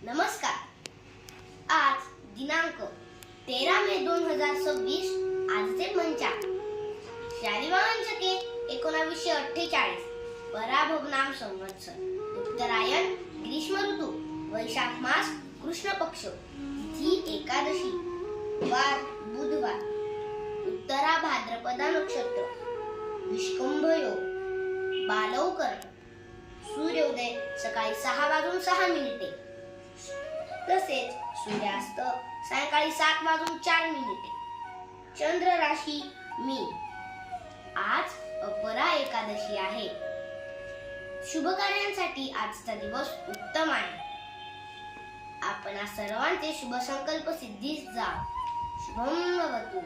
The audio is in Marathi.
नमस्कार. आज दिनांक 13 मे 2026 आजचे पंचांग. शालिवाहन शके 1948 पराभव नाम संवत्सर, उत्तरायण, ग्रीष्म ऋतू, वैशाख मास, कृष्ण पक्ष, तिथी एकादशी, वार बुधवार, उत्तरा भाद्रपदा नक्षत्र, विष्कंभ योग, बालवकरण, सूर्योदय सकाळी 6:06 तसेच सूर्यास्त सायंकाळी 7:04. चंद्र राशी मीन. आज अपरा एकादशी आहे. शुभ कार्यांसाठी आजचा दिवस उत्तम आहे. आपण सर्वांचे शुभ संकल्प सिद्धीस जाव. शुभम भवतु.